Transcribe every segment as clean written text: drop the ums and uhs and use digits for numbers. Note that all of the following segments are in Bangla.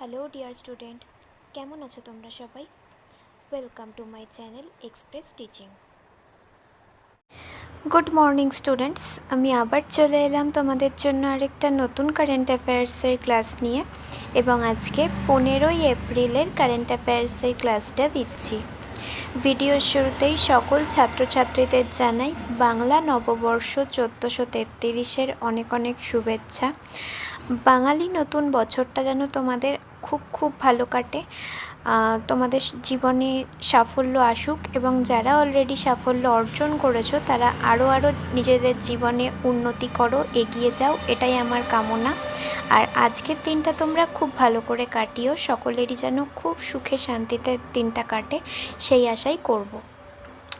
হ্যালো ডিয়ার স্টুডেন্ট, কেমন আছো তোমরা সবাই? Welcome to my channel express teaching. Good morning students, আমি আবার চলে এলাম তোমাদের জন্য আরেকটা নতুন কারেন্ট অ্যাফেয়ার্সের ক্লাস নিয়ে, এবং আজকে 15ই এপ্রিলের কারেন্ট অ্যাফেয়ার্সের ক্লাসটা দিচ্ছি। ভিডিওর শুরুতেই সকল ছাত্রছাত্রীদের জানাই বাংলা নববর্ষ 1433-এর অনেক অনেক শুভেচ্ছা। বাঙালি নতুন বছরটা যেন তোমাদের খুব খুব ভালো কাটে, তোমাদের জীবনে সাফল্য আসুক, এবং যারা অলরেডি সাফল্য অর্জন করেছো তারা আরও নিজেদের জীবনে উন্নতি করো, এগিয়ে যাও, এটাই আমার কামনা। আর আজকের দিনটা তোমরা খুব ভালো করে কাটিও, সকলেরই যেন খুব সুখে শান্তিতে দিনটা কাটে সেই আশাই করব।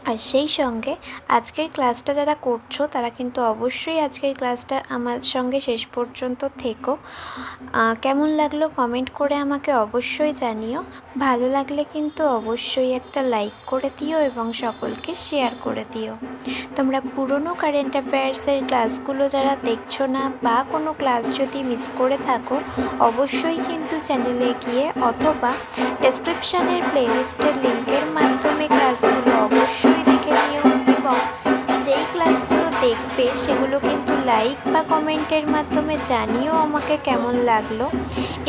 আর সেই সঙ্গে আজকের ক্লাসটা যারা করছো তারা কিন্তু অবশ্যই আজকের ক্লাসটা আমার সঙ্গে শেষ পর্যন্ত থেকো। কেমন লাগলো কমেন্ট করে আমাকে অবশ্যই জানিও। ভালো লাগলে কিন্তু অবশ্যই একটা লাইক করে দিও এবং সকলকে শেয়ার করে দিও। তোমরা পুরনো কারেন্ট অ্যাফেয়ার্সের ক্লাসগুলো যারা দেখছো না, বা কোনো ক্লাস যদি মিস করে থাকো, অবশ্যই কিন্তু চ্যানেলে গিয়ে অথবা ডেসক্রিপশানের প্লেলিস্টের লিঙ্কের মাধ্যমে ক্লাসগুলো অবশ্যই দেখে নিও, এবং যেই ক্লাসগুলো দেখবে সেগুলো কিন্তু লাইক বা কমেন্টের মাধ্যমে জানিও আমাকে কেমন লাগলো।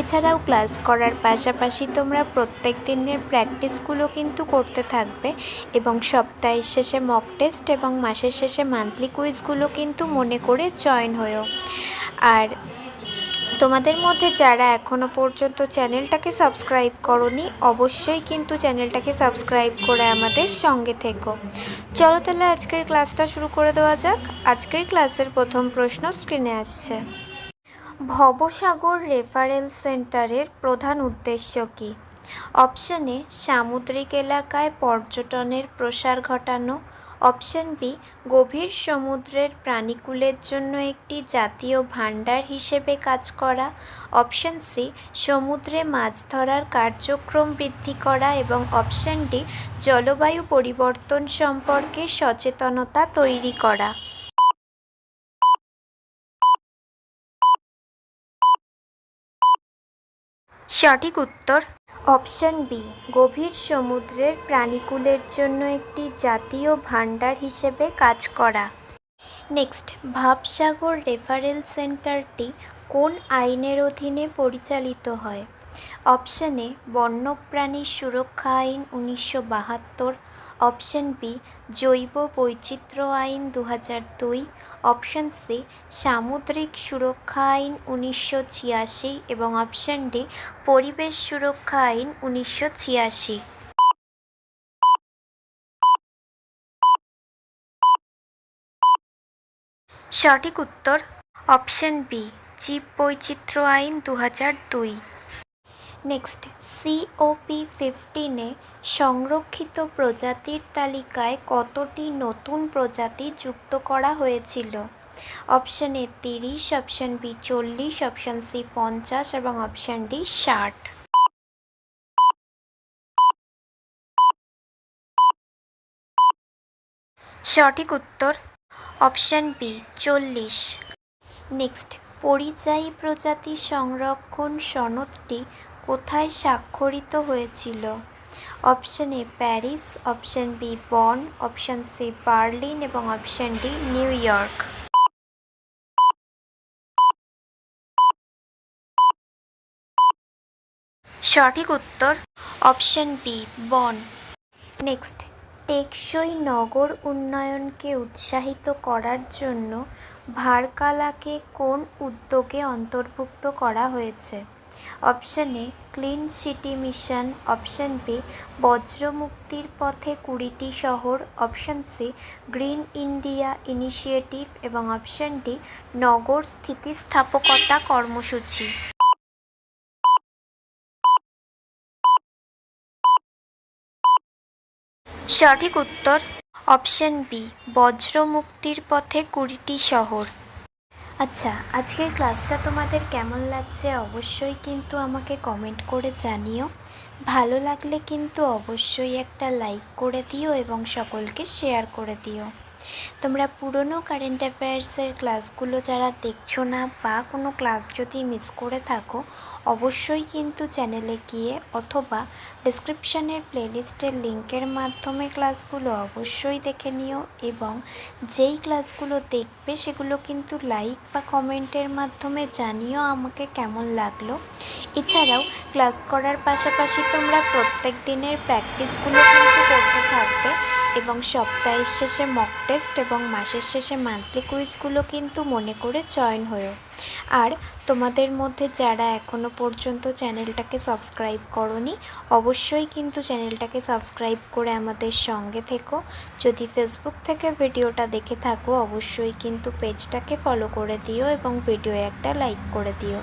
এছাড়াও ক্লাস করার পাশাপাশি তোমরা প্রত্যেক দিনের প্র্যাকটিসগুলো কিন্তু করতে থাকবে, এবং সপ্তাহের শেষে মক টেস্ট এবং মাসের শেষে মান্থলি কুইজগুলো কিন্তু মনে করে জয়েন হয়েও। আর তোমাদের মধ্যে যারা এখনও পর্যন্ত চ্যানেলটাকে সাবস্ক্রাইব করোনি, অবশ্যই কিন্তু চ্যানেলটাকে সাবস্ক্রাইব করে আমাদের সঙ্গে থেকো। চলো তাহলে আজকের ক্লাসটা শুরু করে দেওয়া যাক। আজকের ক্লাসের প্রথম প্রশ্ন স্ক্রিনে আসছে। ভবসাগর রেফারেল সেন্টারের প্রধান উদ্দেশ্য কী? অপশন এ সামুদ্রিক এলাকায় পর্যটনের প্রসার ঘটানো, অপশন বি গভীর সমুদ্রের প্রাণীকুলের জন্য একটি জাতীয় ভাণ্ডার হিসেবে কাজ করা, অপশন সি সমুদ্রে মাছ ধরার কার্যক্রম বৃদ্ধি করা, এবং অপশন ডি জলবায়ু পরিবর্তন সম্পর্কে সচেতনতা তৈরি করা। সঠিক উত্তর অপশন বি, গভীর সমুদ্রের প্রাণীকুলের জন্য একটি জাতীয় ভাণ্ডার হিসেবে কাজ করা। নেক্সট, ভাবসাগর রেফারেল সেন্টারটি কোন আইনের অধীনে পরিচালিত হয়? অপশন এ বন্যপ্রাণী সুরক্ষা আইন 1972, অপশন বি জৈব বৈচিত্র্য আইন 2002, অপশন সি সামুদ্রিক সুরক্ষা আইন 1986, এবং অপশন ডি পরিবেশ সুরক্ষা আইন 1986। সঠিক উত্তর অপশন বি জীববৈচিত্র্য আইন 2002। নেক্সট, COP15-এ সংরক্ষিত প্রজাতির তালিকায় কতটি নতুন প্রজাতি যুক্ত করা হয়েছিল? Option A 30, option B 40, option C 50, এবং অপশন ডি 60। সঠিক উত্তর অপশন বি 40। নেক্সট, পরিযায়ী প্রজাতি সংরক্ষণ সনদটি কোথায় স্বাক্ষরিত হয়েছিল? Option A Paris, option B Bonn, option C Berlin, এবং অপশন ডি নিউ ইয়র্ক। সঠিক উত্তর অপশন বি বন। নেক্সট, টেকসই নগর উন্নয়নকে উৎসাহিত করার জন্য ভার্কালাকে কোন উদ্যোগে অন্তর্ভুক্ত করা হয়েছে? Option A clean city mission, option B বজ্রমুক্তির পথে 20টি শহর, option C green India initiative, এবং অপশন ডি নগর স্থিতিস্থাপকতা কর্মসূচি। সঠিক উত্তর অপশন বি বজ্রমুক্তির পথে 20টি শহর। আচ্ছা, আজকের ক্লাসটা তোমাদের কেমন লাগছে অবশ্যই কিন্তু আমাকে কমেন্ট করে জানিও। ভালো লাগলে কিন্তু অবশ্যই একটা লাইক করে দিও এবং সকলকে শেয়ার করে দিও। তোমরা পুরনো কারেন্ট অ্যাফেয়ার্সের ক্লাসগুলো যারা দেখছো না বা কোনো ক্লাস যদি মিস করে থাকো, অবশ্যই কিন্তু চ্যানেলে গিয়ে অথবা ডেসক্রিপশানের প্লেলিস্টের লিঙ্কের মাধ্যমে ক্লাসগুলো অবশ্যই দেখে নিও এবং যেই ক্লাসগুলো দেখবে সেগুলো কিন্তু লাইক বা কমেন্টের মাধ্যমে জানিও আমাকে কেমন লাগলো। এছাড়াও ক্লাস করার পাশাপাশি তোমরা প্রত্যেক দিনের প্র্যাকটিসগুলো কিন্তু করতে থাকবে এবং সপ্তাহের শেষে মক টেস্ট এবং মাসের শেষে মান্থলি কুইজগুলো কিন্তু মনে করে জয়েন হয়েও। আর তোমাদের মধ্যে যারা এখনও পর্যন্ত চ্যানেলটাকে সাবস্ক্রাইব করোনি, অবশ্যই কিন্তু চ্যানেলটাকে সাবস্ক্রাইব করে আমাদের সঙ্গে থেকো। যদি ফেসবুক থেকে ভিডিওটা দেখে থাকো, অবশ্যই কিন্তু পেজটাকে ফলো করে দিও এবং ভিডিও একটা লাইক করে দিও।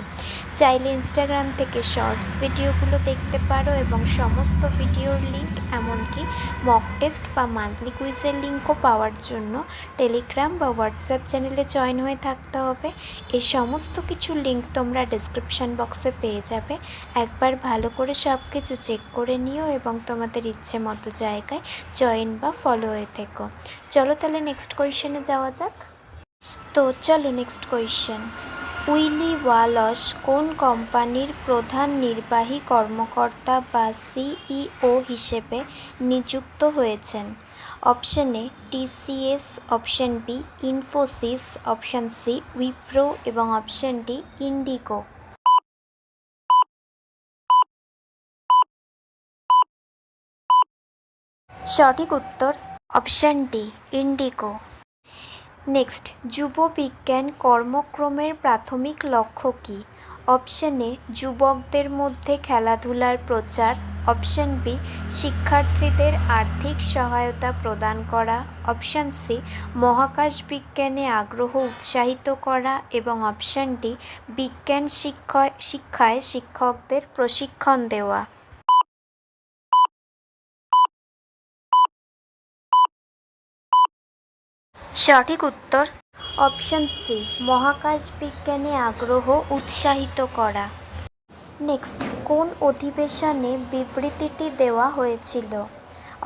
চাইলে ইনস্টাগ্রাম থেকে শর্টস ভিডিওগুলো দেখতে পারো এবং সমস্ত ভিডিওর লিঙ্ক, এমনকি মক টেস্ট বা মান্থলি কুইজের লিঙ্কও পাওয়ার জন্য টেলিগ্রাম বা হোয়াটসঅ্যাপ চ্যানেলে জয়েন হয়ে থাকতে হবে। এই সমস্ত কিছু লিঙ্ক তোমরা ডেসক্রিপশান বক্সে পেয়ে যাবে। একবার ভালো করে সব কিছু চেক করে নিও এবং তোমাদের ইচ্ছে মতো জায়গায় জয়েন বা ফলো হয়ে থেকো। চলো তাহলে নেক্সট কোয়েশ্চেনে যাওয়া যাক। তো চলো নেক্সট কোয়েশ্চেন। উইলি ওয়ালশ কোন কোম্পানির প্রধান নির্বাহী কর্মকর্তা বা সিইও হিসেবে নিযুক্ত হয়েছেন? Option A TCS, option B Infosys, option C Wipro এবং অপশন ডি ইন্ডিগো। সঠিক উত্তর অপশন ডি ইন্ডিগো। নেক্সট, যুব বিজ্ঞান কর্মক্রমের প্রাথমিক লক্ষ্য কী? অপশন এ যুবকদের মধ্যে খেলাধুলার প্রচার, অপশন বি শিক্ষার্থীদের আর্থিক সহায়তা প্রদান করা, অপশন সি মহাকাশ বিজ্ঞানে আগ্রহ উৎসাহিত করা এবং অপশন ডি বিজ্ঞান শিক্ষায় শিক্ষকদের প্রশিক্ষণ দেওয়া। সঠিক উত্তর অপশন সি মহাকাশ বিজ্ঞানে আগ্রহ উৎসাহিত করা। নেক্সট, কোন অধিবেশনে বিবৃতিটি দেওয়া হয়েছিল?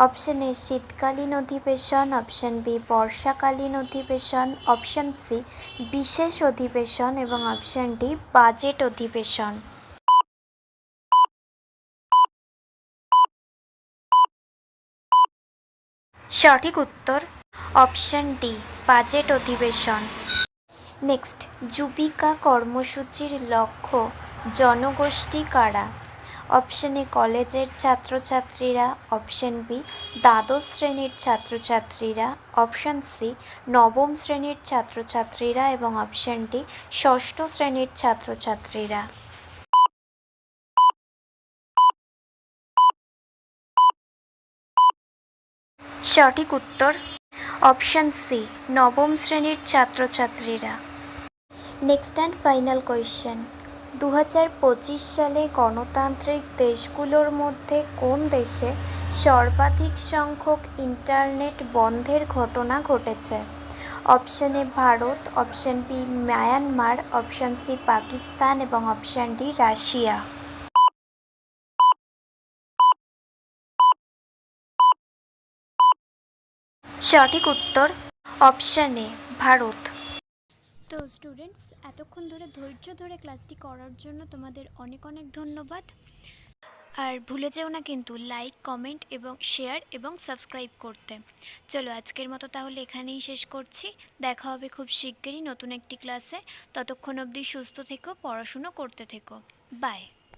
অপশন এ শীতকালীন অধিবেশন, অপশন বি বর্ষাকালীন অধিবেশন, অপশন সি বিশেষ অধিবেশন এবং অপশন ডি বাজেট অধিবেশন। সঠিক উত্তর অপশন ডি বাজেট অধিবেশন। নেক্সট, যুবিকা কর্মসূচির লক্ষ্য জনগোষ্ঠী কারা? অপশন এ কলেজের ছাত্রছাত্রীরা, অপশন বি দ্বাদশ শ্রেণীর ছাত্রছাত্রীরা, অপশন সি নবম শ্রেণীর ছাত্রছাত্রীরা এবং অপশন ডি ষষ্ঠ শ্রেণীর ছাত্রছাত্রীরা। সঠিক উত্তর অপশন সি নবম শ্রেণীর ছাত্রছাত্রীরা। Next and final question. 2025 সালে গণতান্ত্রিক দেশগুলোর মধ্যে কোন দেশে সর্বাধিক সংখ্যক ইন্টারনেট বন্ধের ঘটনা ঘটেছে? Option A Bharat, option B Myanmar, option C Pakistan এবং অপশন ডি রাশিয়া। সঠিক উত্তর অপশন এ ভারত। তো স্টুডেন্টস, এতক্ষণ ধরে ধৈর্য ধরে ক্লাসটি করার জন্য তোমাদের অনেক অনেক ধন্যবাদ। আর ভুলে যেও না কিন্তু লাইক, কমেন্ট এবং শেয়ার এবং সাবস্ক্রাইব করতে। চলো আজকের মতো তাহলে এখানেই শেষ করছি। দেখা হবে খুব শিগগিরই নতুন একটি ক্লাসে। ততক্ষণ অবধি সুস্থ থেকো, পড়াশুনো করতে থেকো। বাই।